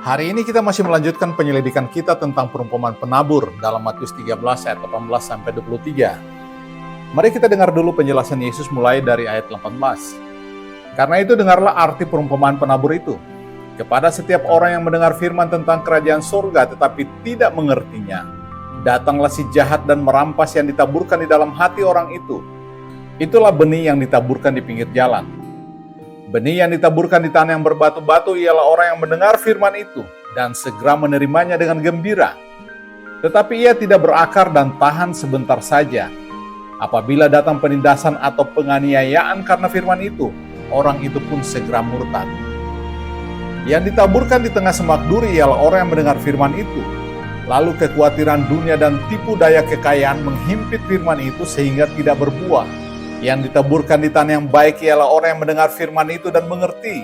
Hari ini kita masih melanjutkan penyelidikan kita tentang perumpamaan penabur dalam Matius 13 ayat 18-23. Mari kita dengar dulu penjelasan Yesus mulai dari ayat 18. Karena itu dengarlah arti perumpamaan penabur itu. Kepada setiap orang yang mendengar firman tentang kerajaan surga tetapi tidak mengertinya, datanglah si jahat dan merampas yang ditaburkan di dalam hati orang itu. Itulah benih yang ditaburkan di pinggir jalan. Benih yang ditaburkan di tanah yang berbatu-batu ialah orang yang mendengar firman itu dan segera menerimanya dengan gembira. Tetapi ia tidak berakar dan tahan sebentar saja. Apabila datang penindasan atau penganiayaan karena firman itu, orang itu pun segera murtad. Yang ditaburkan di tengah semak duri ialah orang yang mendengar firman itu. Lalu kekhawatiran dunia dan tipu daya kekayaan menghimpit firman itu sehingga tidak berbuah. Yang ditaburkan di tanah yang baik ialah orang yang mendengar firman itu dan mengerti.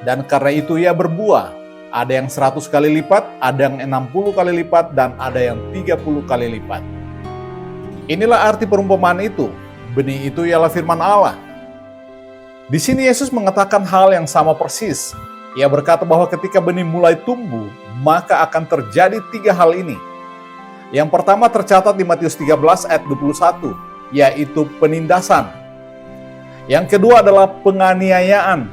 Dan karena itu ia berbuah. Ada yang 100 kali lipat, ada yang 60 kali lipat, dan ada yang 30 kali lipat. Inilah arti perumpamaan itu. Benih itu ialah firman Allah. Di sini Yesus mengatakan hal yang sama persis. Ia berkata bahwa ketika benih mulai tumbuh, maka akan terjadi 3 hal ini. Yang pertama tercatat di Matius 13 ayat 21. Yaitu penindasan. Yang kedua adalah penganiayaan.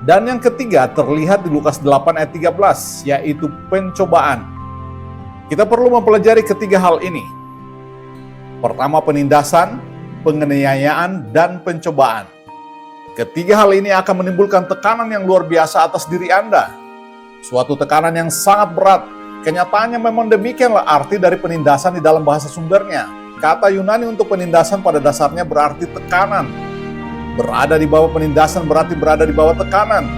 Dan yang ketiga terlihat di Lukas 8 ayat 13, yaitu pencobaan. Kita perlu mempelajari ketiga hal ini. Pertama penindasan, penganiayaan, dan pencobaan. Ketiga hal ini akan menimbulkan tekanan yang luar biasa atas diri Anda. Suatu tekanan yang sangat berat. Kenyataannya memang demikianlah arti dari penindasan di dalam bahasa sumbernya. Kata Yunani untuk penindasan pada dasarnya berarti tekanan. Berada di bawah penindasan berarti berada di bawah tekanan.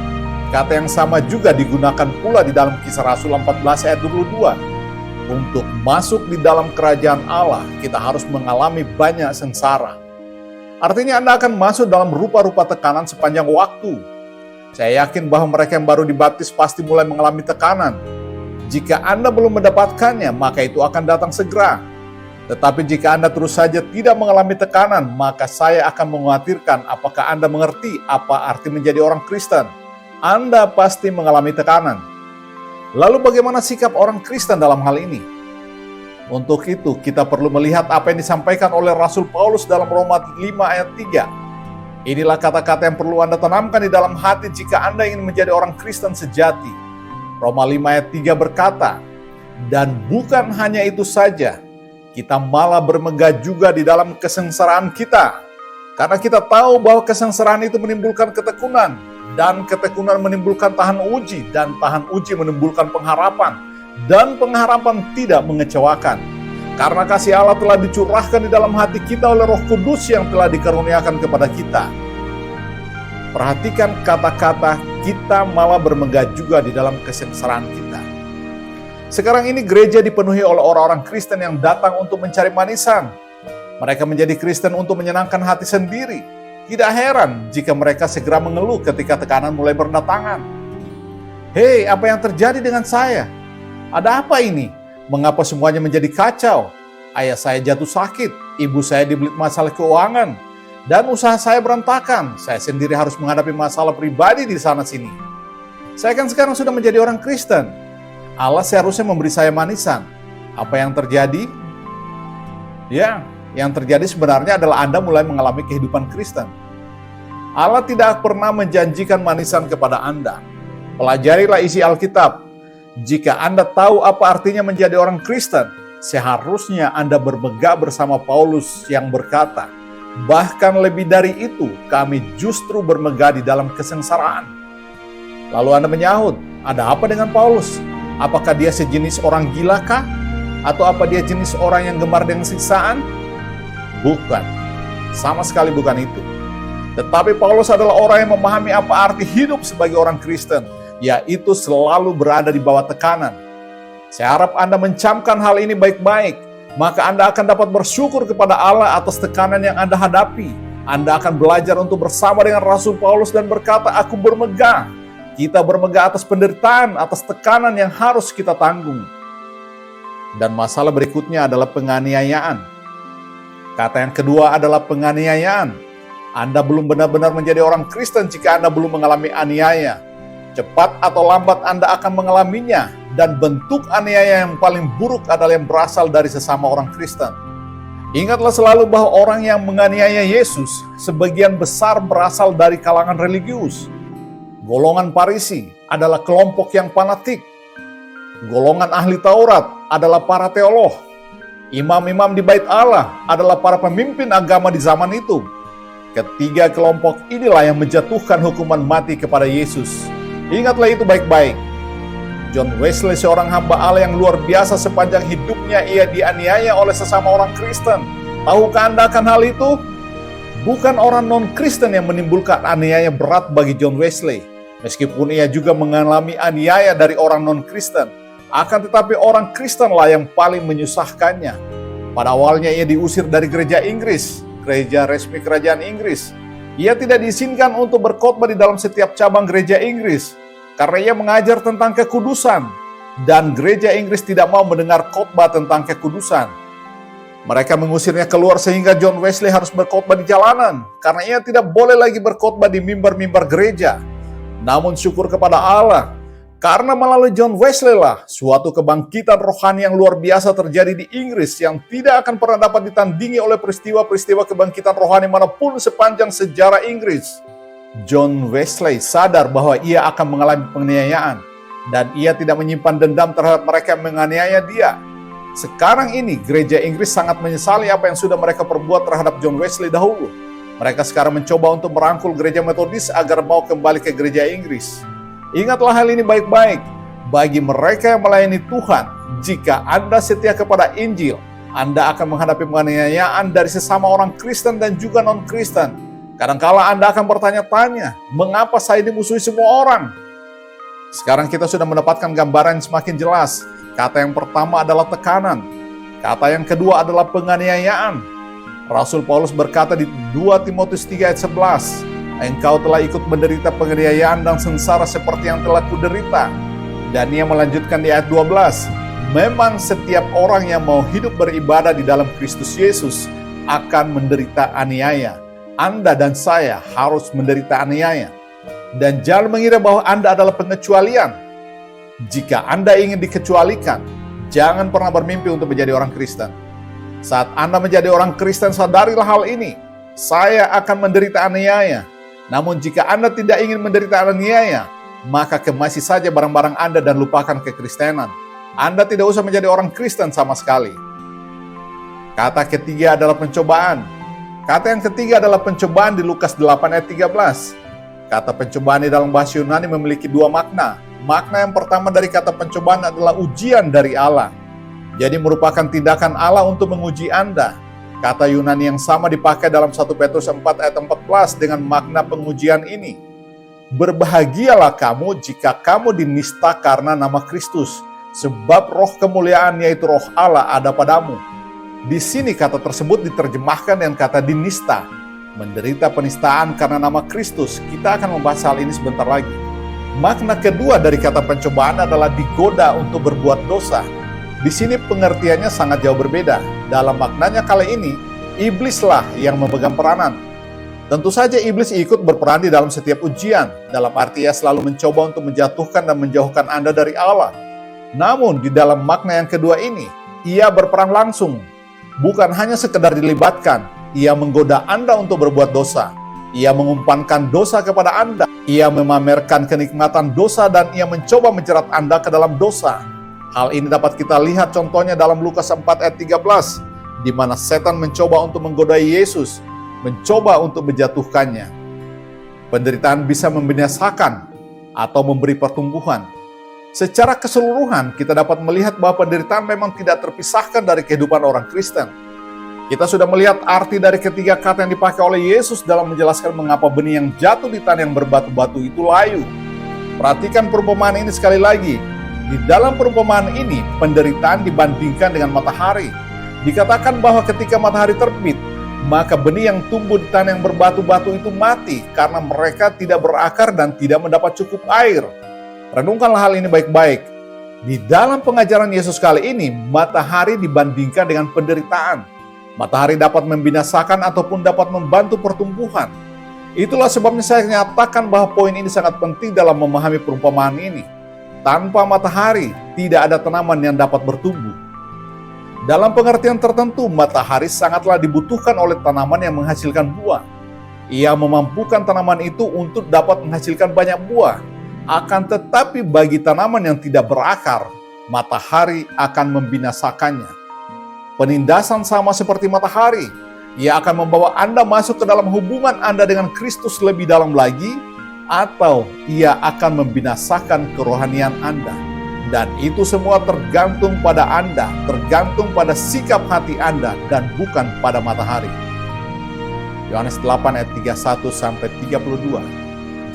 Kata yang sama juga digunakan pula di dalam Kisah Rasul 14 ayat 22. Untuk masuk di dalam kerajaan Allah, kita harus mengalami banyak sengsara. Artinya Anda akan masuk dalam rupa-rupa tekanan sepanjang waktu. Saya yakin bahwa mereka yang baru dibaptis pasti mulai mengalami tekanan. Jika Anda belum mendapatkannya, maka itu akan datang segera. Tetapi jika Anda terus saja tidak mengalami tekanan, maka saya akan mengkhawatirkan apakah Anda mengerti apa arti menjadi orang Kristen. Anda pasti mengalami tekanan. Lalu bagaimana sikap orang Kristen dalam hal ini? Untuk itu kita perlu melihat apa yang disampaikan oleh Rasul Paulus dalam Roma 5 ayat 3. Inilah kata-kata yang perlu Anda tanamkan di dalam hati jika Anda ingin menjadi orang Kristen sejati. Roma 5 ayat 3 berkata, dan bukan hanya itu saja, kita malah bermegah juga di dalam kesengsaraan kita. Karena kita tahu bahwa kesengsaraan itu menimbulkan ketekunan. Dan ketekunan menimbulkan tahan uji. Dan tahan uji menimbulkan pengharapan. Dan pengharapan tidak mengecewakan. Karena kasih Allah telah dicurahkan di dalam hati kita oleh Roh Kudus yang telah dikaruniakan kepada kita. Perhatikan kata-kata kita malah bermegah juga di dalam kesengsaraan kita. Sekarang ini gereja dipenuhi oleh orang-orang Kristen yang datang untuk mencari manisan. Mereka menjadi Kristen untuk menyenangkan hati sendiri. Tidak heran jika mereka segera mengeluh ketika tekanan mulai berdatangan. Hei, apa yang terjadi dengan saya? Ada apa ini? Mengapa semuanya menjadi kacau? Ayah saya jatuh sakit, ibu saya dibelit masalah keuangan, dan usaha saya berantakan. Saya sendiri harus menghadapi masalah pribadi di sana-sini. Saya kan sekarang sudah menjadi orang Kristen. Allah seharusnya memberi saya manisan. Apa yang terjadi? Ya, yang terjadi sebenarnya adalah Anda mulai mengalami kehidupan Kristen. Allah tidak pernah menjanjikan manisan kepada Anda. Pelajarilah isi Alkitab. Jika Anda tahu apa artinya menjadi orang Kristen, seharusnya Anda bermegah bersama Paulus yang berkata, bahkan lebih dari itu, kami justru bermegah di dalam kesengsaraan. Lalu Anda menyahut, ada apa dengan Paulus? Apakah dia sejenis orang gila kah? Atau apa dia jenis orang yang gemar dengan siksaan? Bukan. Sama sekali bukan itu. Tetapi Paulus adalah orang yang memahami apa arti hidup sebagai orang Kristen, yaitu selalu berada di bawah tekanan. Saya harap Anda mencamkan hal ini baik-baik, maka Anda akan dapat bersyukur kepada Allah atas tekanan yang Anda hadapi. Anda akan belajar untuk bersama dengan Rasul Paulus dan berkata, aku bermegah. Kita bermegah atas penderitaan, atas tekanan yang harus kita tanggung. Dan masalah berikutnya adalah penganiayaan. Kata yang kedua adalah penganiayaan. Anda belum benar-benar menjadi orang Kristen jika Anda belum mengalami aniaya. Cepat atau lambat Anda akan mengalaminya, dan bentuk aniaya yang paling buruk adalah yang berasal dari sesama orang Kristen. Ingatlah selalu bahwa orang yang menganiaya Yesus sebagian besar berasal dari kalangan religius. Golongan Farisi adalah kelompok yang fanatik. Golongan ahli Taurat adalah para teolog. Imam-imam di Bait Allah adalah para pemimpin agama di zaman itu. Ketiga kelompok inilah yang menjatuhkan hukuman mati kepada Yesus. Ingatlah itu baik-baik. John Wesley, seorang hamba Allah yang luar biasa, sepanjang hidupnya ia dianiaya oleh sesama orang Kristen. Tahukah Anda akan hal itu? Bukan orang non-Kristen yang menimbulkan aniaya berat bagi John Wesley. Meskipun ia juga mengalami aniaya dari orang non-Kristen, akan tetapi orang Kristenlah yang paling menyusahkannya. Pada awalnya ia diusir dari gereja Inggris, gereja resmi kerajaan Inggris. Ia tidak diizinkan untuk berkhotbah di dalam setiap cabang gereja Inggris karena ia mengajar tentang kekudusan, dan gereja Inggris tidak mau mendengar khotbah tentang kekudusan. Mereka mengusirnya keluar sehingga John Wesley harus berkhotbah di jalanan karena ia tidak boleh lagi berkhotbah di mimbar-mimbar gereja. Namun syukur kepada Allah, karena melalui John Wesley lah suatu kebangkitan rohani yang luar biasa terjadi di Inggris yang tidak akan pernah dapat ditandingi oleh peristiwa-peristiwa kebangkitan rohani manapun sepanjang sejarah Inggris. John Wesley sadar bahwa ia akan mengalami penganiayaan dan ia tidak menyimpan dendam terhadap mereka yang menganiaya dia. Sekarang ini gereja Inggris sangat menyesali apa yang sudah mereka perbuat terhadap John Wesley dahulu. Mereka sekarang mencoba untuk merangkul gereja Metodis agar mau kembali ke gereja Inggris. Ingatlah hal ini baik-baik. Bagi mereka yang melayani Tuhan, jika Anda setia kepada Injil, Anda akan menghadapi penganiayaan dari sesama orang Kristen dan juga non-Kristen. Kadangkala Anda akan bertanya-tanya, mengapa saya dimusuhi semua orang? Sekarang kita sudah mendapatkan gambaran yang semakin jelas. Kata yang pertama adalah tekanan. Kata yang kedua adalah penganiayaan. Rasul Paulus berkata di 2 Timotius 3 ayat 11, "Engkau telah ikut menderita penganiayaan dan sengsara seperti yang telah kuderita." Dan ia melanjutkan di ayat 12, "Memang setiap orang yang mau hidup beribadah di dalam Kristus Yesus akan menderita aniaya." Anda dan saya harus menderita aniaya. Dan jangan mengira bahwa Anda adalah pengecualian. Jika Anda ingin dikecualikan, jangan pernah bermimpi untuk menjadi orang Kristen. Saat Anda menjadi orang Kristen, sadarilah hal ini. Saya akan menderita aniaya. Namun jika Anda tidak ingin menderita aniaya, maka kemasi saja barang-barang Anda dan lupakan kekristenan. Anda tidak usah menjadi orang Kristen sama sekali. Kata ketiga adalah pencobaan. Kata yang ketiga adalah pencobaan di Lukas 8 ayat 13. Kata pencobaan di dalam bahasa Yunani memiliki dua makna. Makna yang pertama dari kata pencobaan adalah ujian dari Allah. Jadi merupakan tindakan Allah untuk menguji Anda. Kata Yunani yang sama dipakai dalam 1 Petrus 4 ayat 14 dengan makna pengujian ini. Berbahagialah kamu jika kamu dinista karena nama Kristus, sebab roh kemuliaan yaitu roh Allah ada padamu. Di sini kata tersebut diterjemahkan dengan kata dinista, menderita penistaan karena nama Kristus. Kita akan membahas hal ini sebentar lagi. Makna kedua dari kata pencobaan adalah digoda untuk berbuat dosa. Di sini pengertiannya sangat jauh berbeda. Dalam maknanya kali ini, iblislah yang memegang peranan. Tentu saja iblis ikut berperan di dalam setiap ujian, dalam arti ia selalu mencoba untuk menjatuhkan dan menjauhkan Anda dari Allah. Namun di dalam makna yang kedua ini, ia berperan langsung. Bukan hanya sekedar dilibatkan, ia menggoda Anda untuk berbuat dosa. Ia mengumpankan dosa kepada Anda. Ia memamerkan kenikmatan dosa dan ia mencoba menjerat Anda ke dalam dosa. Hal ini dapat kita lihat contohnya dalam Lukas 4 ayat 13, di mana setan mencoba untuk menggoda Yesus, mencoba untuk menjatuhkannya. Penderitaan bisa membinasakan atau memberi pertumbuhan. Secara keseluruhan, kita dapat melihat bahwa penderitaan memang tidak terpisahkan dari kehidupan orang Kristen. Kita sudah melihat arti dari ketiga kata yang dipakai oleh Yesus dalam menjelaskan mengapa benih yang jatuh di tanah yang berbatu-batu itu layu. Perhatikan perumpamaan ini sekali lagi. Di dalam perumpamaan ini, penderitaan dibandingkan dengan matahari. Dikatakan bahwa ketika matahari terbit, maka benih yang tumbuh di tanah yang berbatu-batu itu mati karena mereka tidak berakar dan tidak mendapat cukup air. Renungkanlah hal ini baik-baik. Di dalam pengajaran Yesus kali ini, matahari dibandingkan dengan penderitaan. Matahari dapat membinasakan ataupun dapat membantu pertumbuhan. Itulah sebabnya saya nyatakan bahwa poin ini sangat penting dalam memahami perumpamaan ini. Tanpa matahari, tidak ada tanaman yang dapat bertumbuh. Dalam pengertian tertentu, matahari sangatlah dibutuhkan oleh tanaman yang menghasilkan buah. Ia memampukan tanaman itu untuk dapat menghasilkan banyak buah. Akan tetapi bagi tanaman yang tidak berakar, matahari akan membinasakannya. Penindasan sama seperti matahari. Ia akan membawa Anda masuk ke dalam hubungan Anda dengan Kristus lebih dalam lagi, atau ia akan membinasakan kerohanian Anda. Dan itu semua tergantung pada Anda, tergantung pada sikap hati Anda, dan bukan pada matahari. Yohanes 8 ayat 31-32.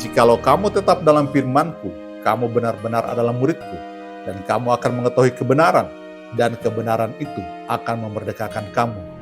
Jikalau kamu tetap dalam firman-Ku, kamu benar-benar adalah murid-Ku, dan kamu akan mengetahui kebenaran, dan kebenaran itu akan memerdekakan kamu.